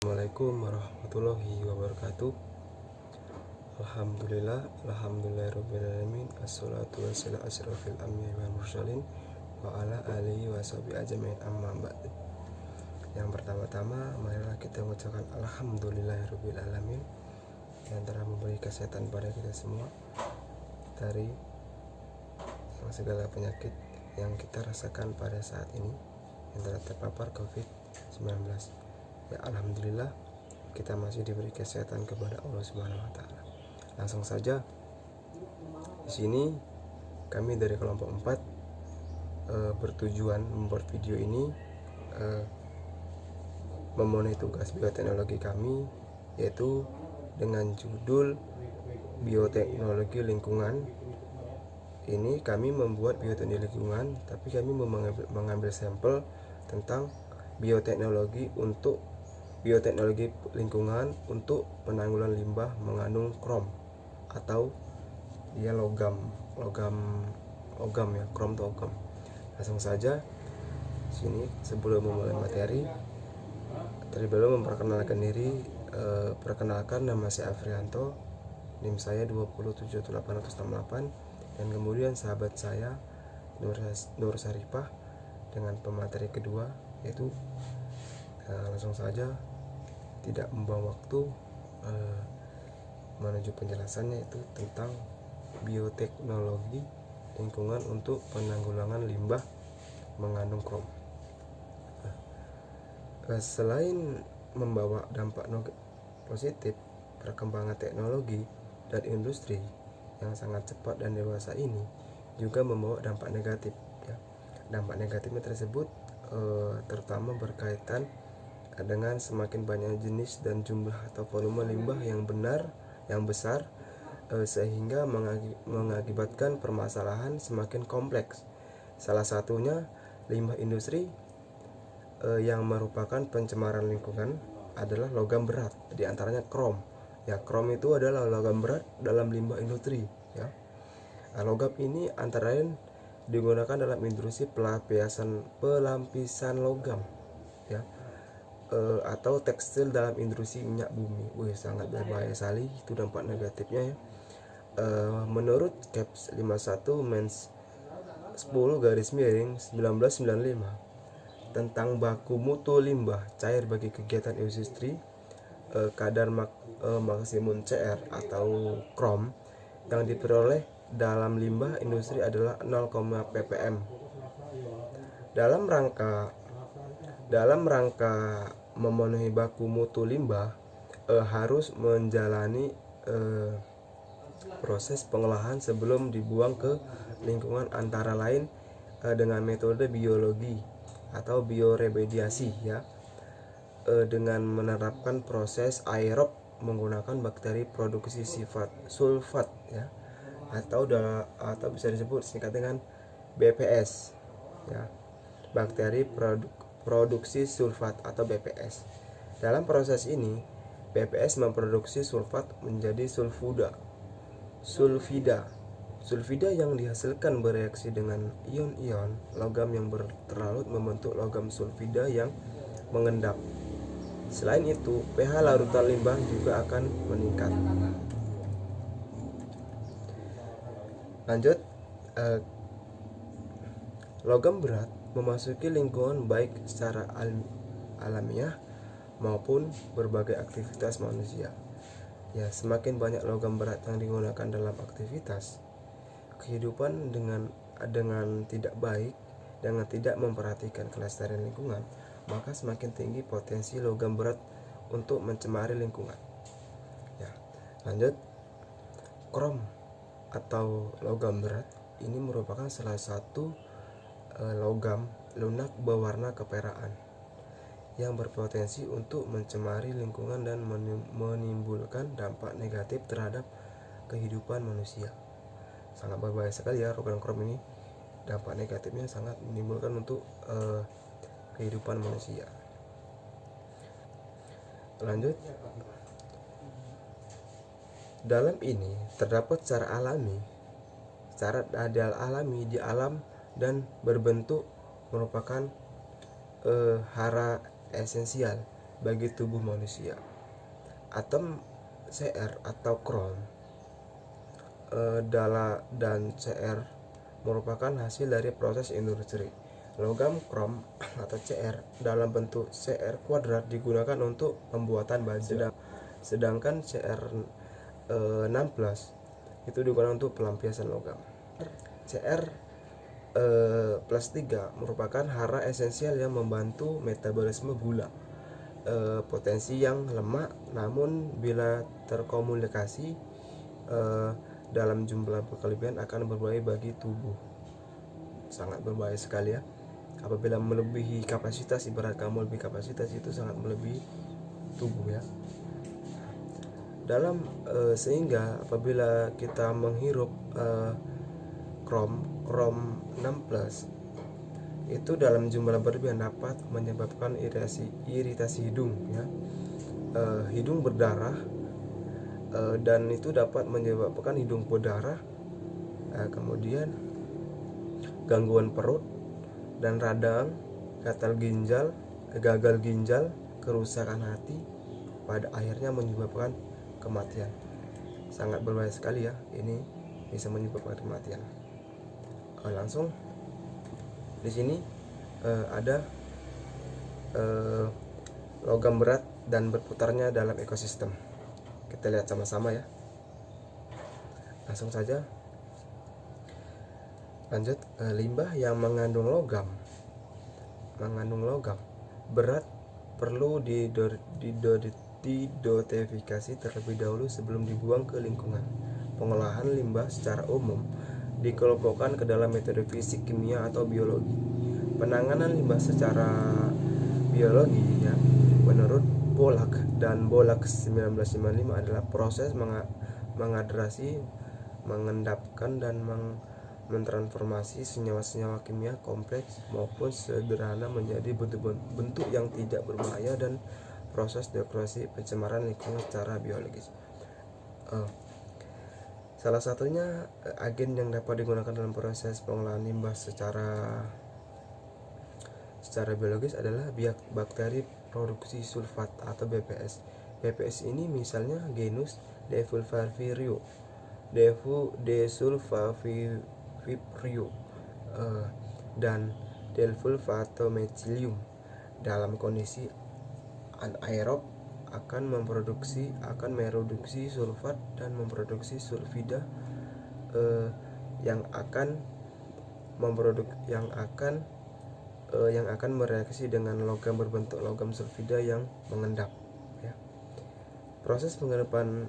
Assalamualaikum warahmatullahi wabarakatuh. Alhamdulillahirobbilalamin. Assalatu wassalamu ala asyrofil anbiya'i wal mursalin wa ala alihi wa sahbihi ajmain, amma ba'd. Yang pertama-tama, marilah kita mengucapkan alhamdulillahirobbilalamin yang telah memberi kesehatan pada kita semua dari segala penyakit yang kita rasakan pada saat ini yang telah terpapar COVID-19. Ya, alhamdulillah kita masih diberi kesehatan kepada Allah Subhanahu wa taala. Langsung saja, di sini kami dari kelompok 4 bertujuan membuat video ini memenuhi tugas bioteknologi kami, yaitu dengan judul bioteknologi lingkungan. Ini kami membuat bioteknologi lingkungan, tapi kami mengambil sampel tentang bioteknologi lingkungan untuk penanggulangan limbah mengandung krom atau dia logam ya, krom atau logam. Langsung saja sini, sebelum memulai materi, terlebih dahulu memperkenalkan diri. Perkenalkan, nama saya Afrianto, NIM saya 2078868, dan kemudian sahabat saya Nur Saripah dengan pemateri kedua, yaitu langsung saja tidak membuang waktu menuju penjelasannya, yaitu tentang bioteknologi lingkungan untuk penanggulangan limbah mengandung krom. Selain membawa dampak positif, perkembangan teknologi dan industri yang sangat cepat dan dewasa ini juga membawa dampak negatif ya. Dampak negatifnya tersebut terutama berkaitan dengan semakin banyak jenis dan jumlah atau volume limbah yang besar, sehingga mengakibatkan permasalahan semakin kompleks. Salah satunya limbah industri yang merupakan pencemaran lingkungan adalah logam berat, diantaranya krom. Ya, krom itu adalah logam berat dalam limbah industri ya. Logam ini antara lain digunakan dalam industri pelampisan logam ya, atau tekstil dalam industri minyak bumi. Sangat berbahaya sekali itu dampak negatifnya ya. Menurut Caps 51 Mens 10/1995 tentang baku mutu limbah cair bagi kegiatan industri, kadar maksimum CR atau krom yang diperoleh dalam limbah industri adalah 0, ppm. Dalam rangka memenuhi baku mutu limbah, harus menjalani proses pengolahan sebelum dibuang ke lingkungan, antara lain dengan metode biologi atau bioremediasi ya, dengan menerapkan proses aerob menggunakan bakteri produksi sifat sulfat ya, atau bisa disebut singkat dengan BPS ya, bakteri produksi sulfat atau BPS. Dalam proses ini BPS memproduksi sulfat menjadi sulfida yang dihasilkan bereaksi dengan ion-ion logam yang berlarut membentuk logam sulfida yang mengendap. Selain itu, pH larutan limbah juga akan meningkat. Lanjut, logam berat memasuki lingkungan baik secara alamiah maupun berbagai aktivitas manusia. Ya, semakin banyak logam berat yang digunakan dalam aktivitas kehidupan dengan tidak baik, dengan tidak memperhatikan kelestarian lingkungan, maka semakin tinggi potensi logam berat untuk mencemari lingkungan. Ya, lanjut, krom atau logam berat ini merupakan salah satu logam lunak berwarna keperaan yang berpotensi untuk mencemari lingkungan dan menimbulkan dampak negatif terhadap kehidupan manusia. Sangat berbahaya sekali ya logam krom ini. Dampak negatifnya sangat menimbulkan untuk kehidupan manusia. Lanjut, dalam ini terdapat secara alami di alam dan berbentuk merupakan hara esensial bagi tubuh manusia. Atom Cr atau krom dan Cr merupakan hasil dari proses industri. Logam krom atau Cr dalam bentuk Cr kuadrat digunakan untuk pembuatan baja, sedangkan Cr 6+ itu digunakan untuk pelampiasan logam. Cr plus 3 merupakan hara esensial yang membantu metabolisme gula, potensi yang lemah, namun bila terkomunikasi dalam jumlah berkelebihan akan berbahaya bagi tubuh. Sangat berbahaya sekali ya. Apabila melebihi kapasitas, ibarat kamu lebih kapasitas, itu sangat melebihi tubuh ya. Sehingga apabila kita menghirup krom 6+ itu dalam jumlah berlebihan dapat menyebabkan iritasi hidung ya. Hidung berdarah, dan itu dapat menyebabkan hidung berdarah, kemudian gangguan perut dan radang, gagal ginjal, kerusakan hati, pada akhirnya menyebabkan kematian. Sangat berbahaya sekali ya, ini bisa menyebabkan kematian. Langsung di sini ada logam berat dan berputarnya dalam ekosistem. Kita lihat sama-sama ya. Langsung saja. Lanjut, limbah yang mengandung logam berat perlu didoteifikasi terlebih dahulu sebelum dibuang ke lingkungan. Pengolahan limbah secara umum dikelompokkan ke dalam metode fisik, kimia, atau biologi. Penanganan limbah secara biologi ya, menurut Bolak dan Bolak 1955 adalah proses mengadrasi, mengendapkan, dan mentransformasi senyawa-senyawa kimia kompleks maupun sederhana menjadi bentuk yang tidak berbahaya, dan proses degrasi pencemaran lingkungan secara biologis. Salah satunya agen yang dapat digunakan dalam proses pengolahan limbah secara biologis adalah bakteri produksi sulfat atau BPS. BPS ini misalnya genus Desulfoviro, dan Delsulfatomethilium. Dalam kondisi anaerob akan mereduksi sulfat dan memproduksi sulfida yang akan mereaksi dengan logam berbentuk logam sulfida yang mengendap ya. Proses pengendapan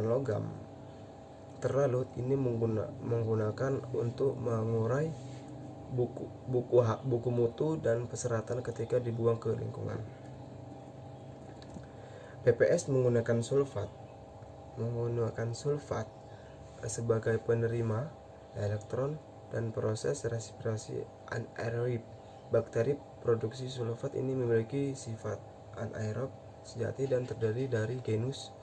logam terlarut ini menggunakan untuk mengurai buku mutu dan perseratan ketika dibuang ke lingkungan. BPS menggunakan sulfat sebagai penerima elektron, dan proses respirasi anaerob. Bakteri produksi sulfat ini memiliki sifat anaerob sejati dan terdiri dari genus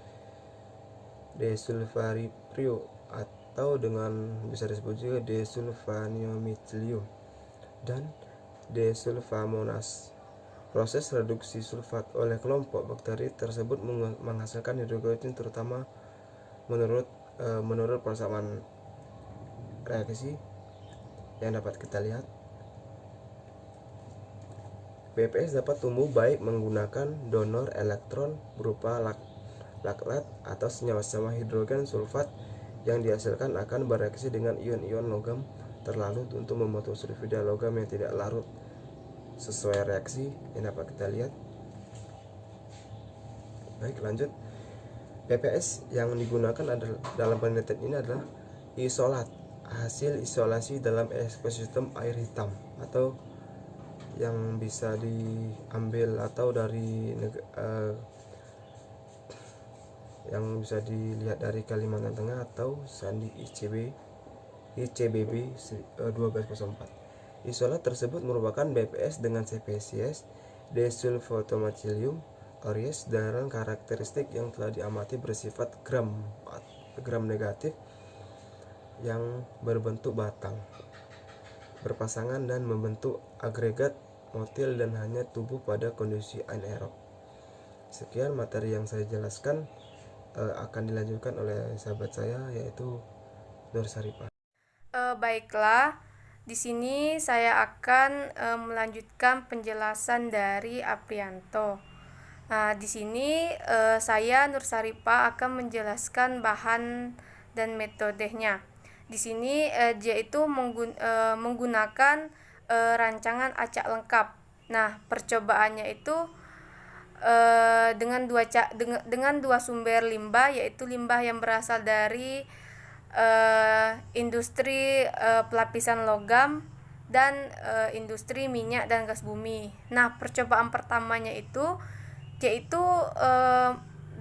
Desulfoviro atau dengan bisa disebut juga Desulfanomethilium dan Desulfamonas. Proses reduksi sulfat oleh kelompok bakteri tersebut menghasilkan hidrogen, terutama menurut persamaan reaksi yang dapat kita lihat. BPS dapat tumbuh baik menggunakan donor elektron berupa laktat atau senyawa-senyawa hidrogen sulfat yang dihasilkan akan bereaksi dengan ion-ion logam terlarut untuk membentuk sulfida logam yang tidak larut sesuai reaksi yang dapat kita lihat. Baik, lanjut. BPS yang digunakan dalam penelitian ini adalah isolat hasil isolasi dalam ekosistem air hitam, atau yang bisa diambil atau dari yang bisa dilihat dari Kalimantan Tengah atau Sandi ICBB 1204. Isolat tersebut merupakan BPS dengan spesies Desulfotomethilium aureus dengan karakteristik yang telah diamati bersifat gram negatif yang berbentuk batang, berpasangan dan membentuk agregat motil dan hanya tumbuh pada kondisi anaerob. Sekian materi yang saya jelaskan, akan dilanjutkan oleh sahabat saya yaitu Nur Saripah. Baiklah, di sini saya akan melanjutkan penjelasan dari Aprianto. Nah, di sini saya Nur Saripah akan menjelaskan bahan dan metodenya. Di sini dia itu menggunakan rancangan acak lengkap. Nah, percobaannya itu dengan dua sumber limbah, yaitu limbah yang berasal dari industri pelapisan logam dan industri minyak dan gas bumi. Nah, percobaan pertamanya itu yaitu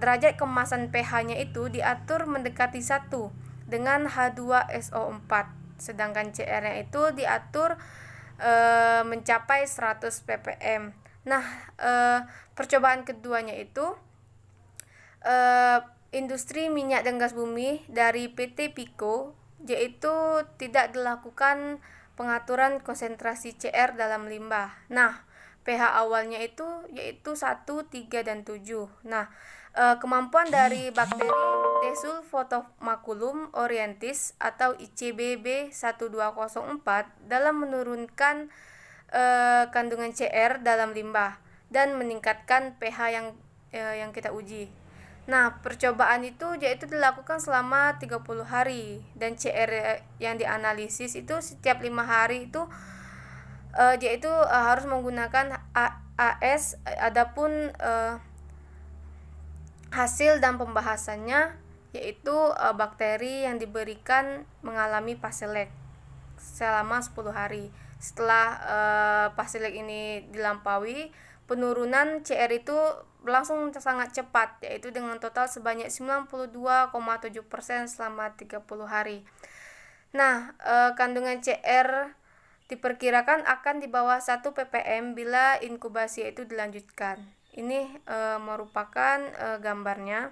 derajat kemasan pH-nya itu diatur mendekati 1 dengan H2SO4, sedangkan CR-nya itu diatur mencapai 100 ppm. Nah, percobaan keduanya itu industri minyak dan gas bumi dari PT Pico, yaitu tidak dilakukan pengaturan konsentrasi CR dalam limbah. Nah, pH awalnya itu yaitu 1, 3, dan 7. Nah, kemampuan dari bakteri Desulfotomaculum orientis atau ICBB 1204 dalam menurunkan kandungan CR dalam limbah dan meningkatkan pH yang kita uji. Nah, percobaan itu yaitu dilakukan selama 30 hari dan CR yang dianalisis itu setiap 5 hari itu yaitu harus menggunakan AS. Adapun hasil dan pembahasannya yaitu bakteri yang diberikan mengalami paselek selama 10 hari. Setelah paselek ini dilampaui, penurunan CR itu berlangsung sangat cepat, yaitu dengan total sebanyak 92,7% selama 30 hari. Nah, kandungan CR diperkirakan akan di bawah 1 ppm bila inkubasi itu dilanjutkan. Ini merupakan gambarnya.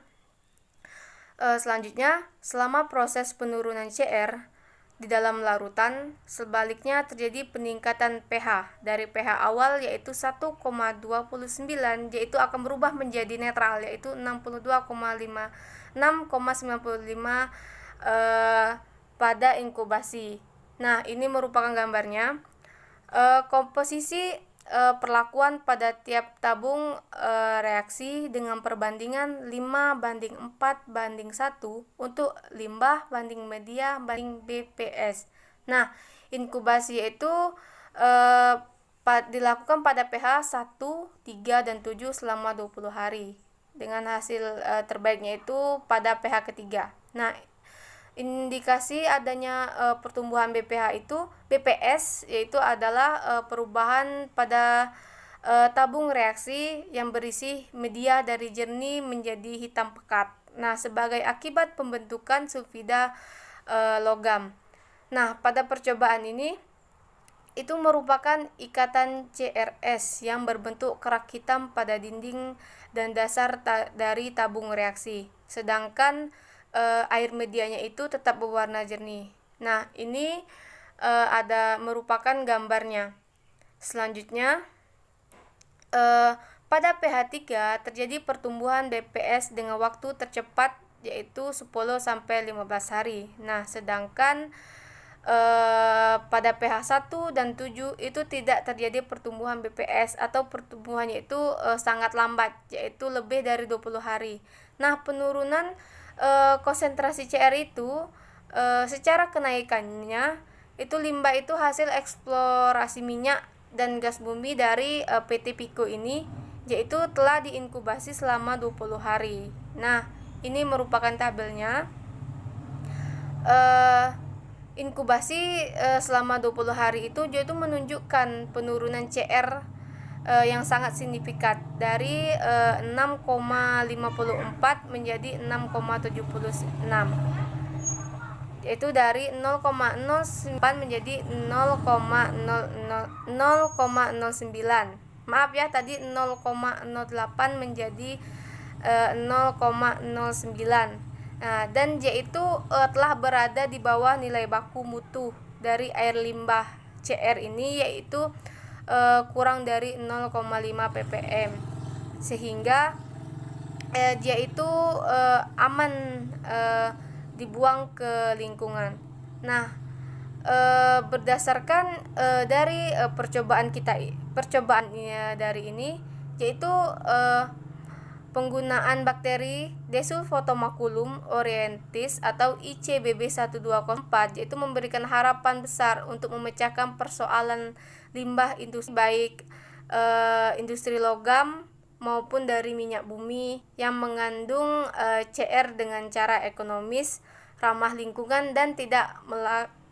Selanjutnya, selama proses penurunan CR di dalam larutan, sebaliknya terjadi peningkatan pH dari pH awal yaitu 1,29, yaitu akan berubah menjadi netral yaitu 6,95 pada inkubasi. Nah, ini merupakan gambarnya. Komposisi perlakuan pada tiap tabung reaksi dengan perbandingan 5:4:1 untuk limbah banding media banding BPS. Nah, inkubasi itu dilakukan pada pH 1, 3, dan 7 selama 20 hari dengan hasil terbaiknya itu pada pH ketiga. Nah, indikasi adanya pertumbuhan BPS yaitu adalah perubahan pada tabung reaksi yang berisi media dari jernih menjadi hitam pekat. Nah, sebagai akibat pembentukan sulfida logam. Nah, pada percobaan ini itu merupakan ikatan CRS yang berbentuk kerak hitam pada dinding dan dasar dari tabung reaksi. Sedangkan air medianya itu tetap berwarna jernih. Nah, ini ada merupakan gambarnya. Selanjutnya, pada pH 3 terjadi pertumbuhan BPS dengan waktu tercepat yaitu 10-15 hari. Nah, sedangkan pada pH 1 dan 7 itu tidak terjadi pertumbuhan BPS atau pertumbuhannya itu sangat lambat yaitu lebih dari 20 hari. Nah, penurunan konsentrasi CR itu secara kenaikannya itu limbah itu hasil eksplorasi minyak dan gas bumi dari PT Pico ini yaitu telah diinkubasi selama 20 hari. Nah, ini merupakan tabelnya. Inkubasi selama 20 hari itu yaitu menunjukkan penurunan CR yang sangat signifikan dari 6,54 menjadi 6,76, yaitu dari 0,09 menjadi 0,09. Maaf ya, tadi 0,08 menjadi 0,09. Nah, dan yaitu telah berada di bawah nilai baku mutu dari air limbah CR ini yaitu kurang dari 0,5 ppm, sehingga dia itu aman dibuang ke lingkungan. Nah, berdasarkan dari percobaan dari ini, yaitu penggunaan bakteri Desulfotomaculum orientis atau ICBB 1204, yaitu memberikan harapan besar untuk memecahkan persoalan limbah industri, baik industri logam maupun dari minyak bumi yang mengandung CR dengan cara ekonomis, ramah lingkungan, dan tidak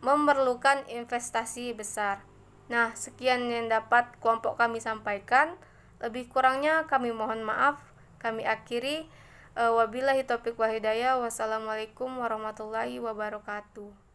memerlukan investasi besar. Nah, sekian yang dapat kelompok kami sampaikan. Lebih kurangnya kami mohon maaf. Kami akhiri. Wabillahi taufiq wa hidayah. Wassalamualaikum warahmatullahi wabarakatuh.